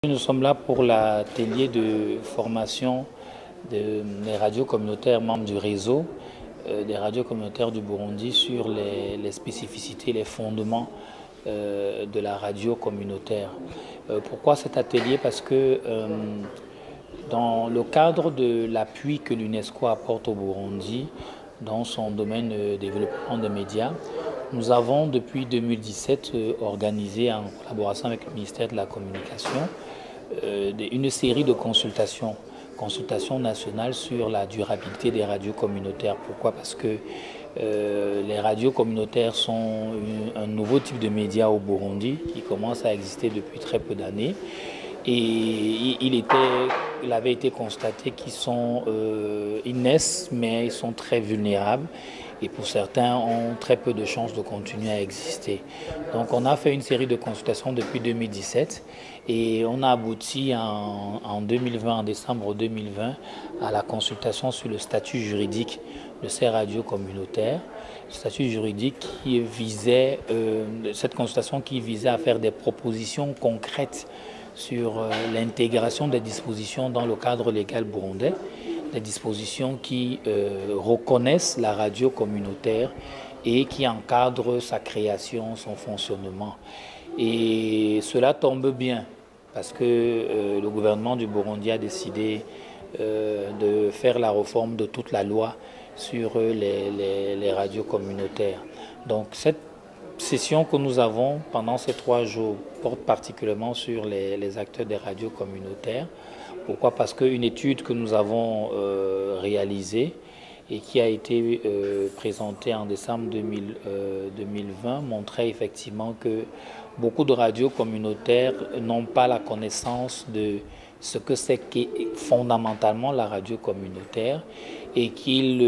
Nous sommes là pour l'atelier de formation des radios communautaires membres du réseau, des radios communautaires du Burundi sur les spécificités, les fondements de la radio communautaire. Pourquoi cet atelier? Parce que dans le cadre de l'appui que l'UNESCO apporte au Burundi dans son domaine de développement des médias, nous avons depuis 2017 organisé en collaboration avec le ministère de la Communication une série de consultations nationales sur la durabilité des radios communautaires. Pourquoi? Parce que les radios communautaires sont un nouveau type de média au Burundi qui commence à exister depuis très peu d'années. Et il avait été constaté ils naissent, mais ils sont très vulnérables. Et pour certains, ont très peu de chances de continuer à exister. Donc on a fait une série de consultations depuis 2017 et on a abouti en 2020, en décembre 2020, à la consultation sur le statut juridique de ces radios communautaires. Statut juridique qui visait, cette consultation qui visait à faire des propositions concrètes sur l'intégration des dispositions dans le cadre légal burundais, des dispositions qui reconnaissent la radio communautaire et qui encadrent sa création, son fonctionnement. Et cela tombe bien parce que le gouvernement du Burundi a décidé de faire la réforme de toute la loi sur les radios communautaires. Donc cette session que nous avons pendant ces 3 jours porte particulièrement sur les acteurs des radios communautaires. Pourquoi? Parce qu'une étude que nous avons réalisée et qui a été présentée en décembre 2020 montrait effectivement que beaucoup de radios communautaires n'ont pas la connaissance de ce que c'est fondamentalement la radio communautaire et qu'il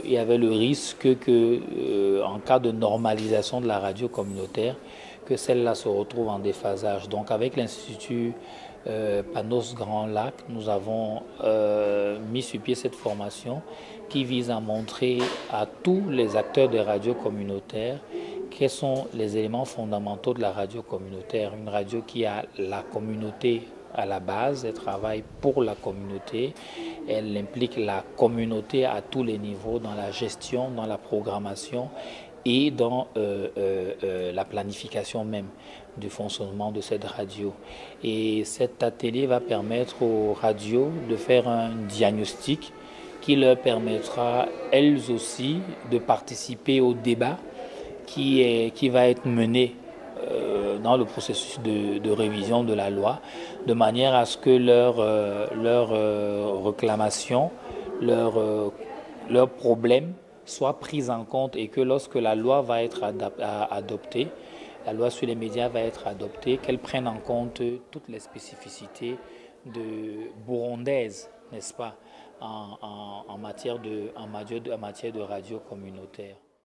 y avait le risque que, en cas de normalisation de la radio communautaire, que celle-là se retrouve en déphasage. Donc avec l'Institut Panos Grand Lac, nous avons mis sur pied cette formation qui vise à montrer à tous les acteurs des radios communautaires quels sont les éléments fondamentaux de la radio communautaire. Une radio qui a la communauté à la base, elle travaille pour la communauté, elle implique la communauté à tous les niveaux, dans la gestion, dans la programmation et dans la planification même du fonctionnement de cette radio. Et cet atelier va permettre aux radios de faire un diagnostic qui leur permettra, elles aussi, de participer au débat qui va être mené dans le processus de révision de la loi, de manière à ce que leurs réclamations, leurs problèmes soient pris en compte et que lorsque la loi va être adoptée, la loi sur les médias va être adoptée, qu'elle prenne en compte toutes les spécificités burundaises, n'est-ce pas, en matière de radio communautaire.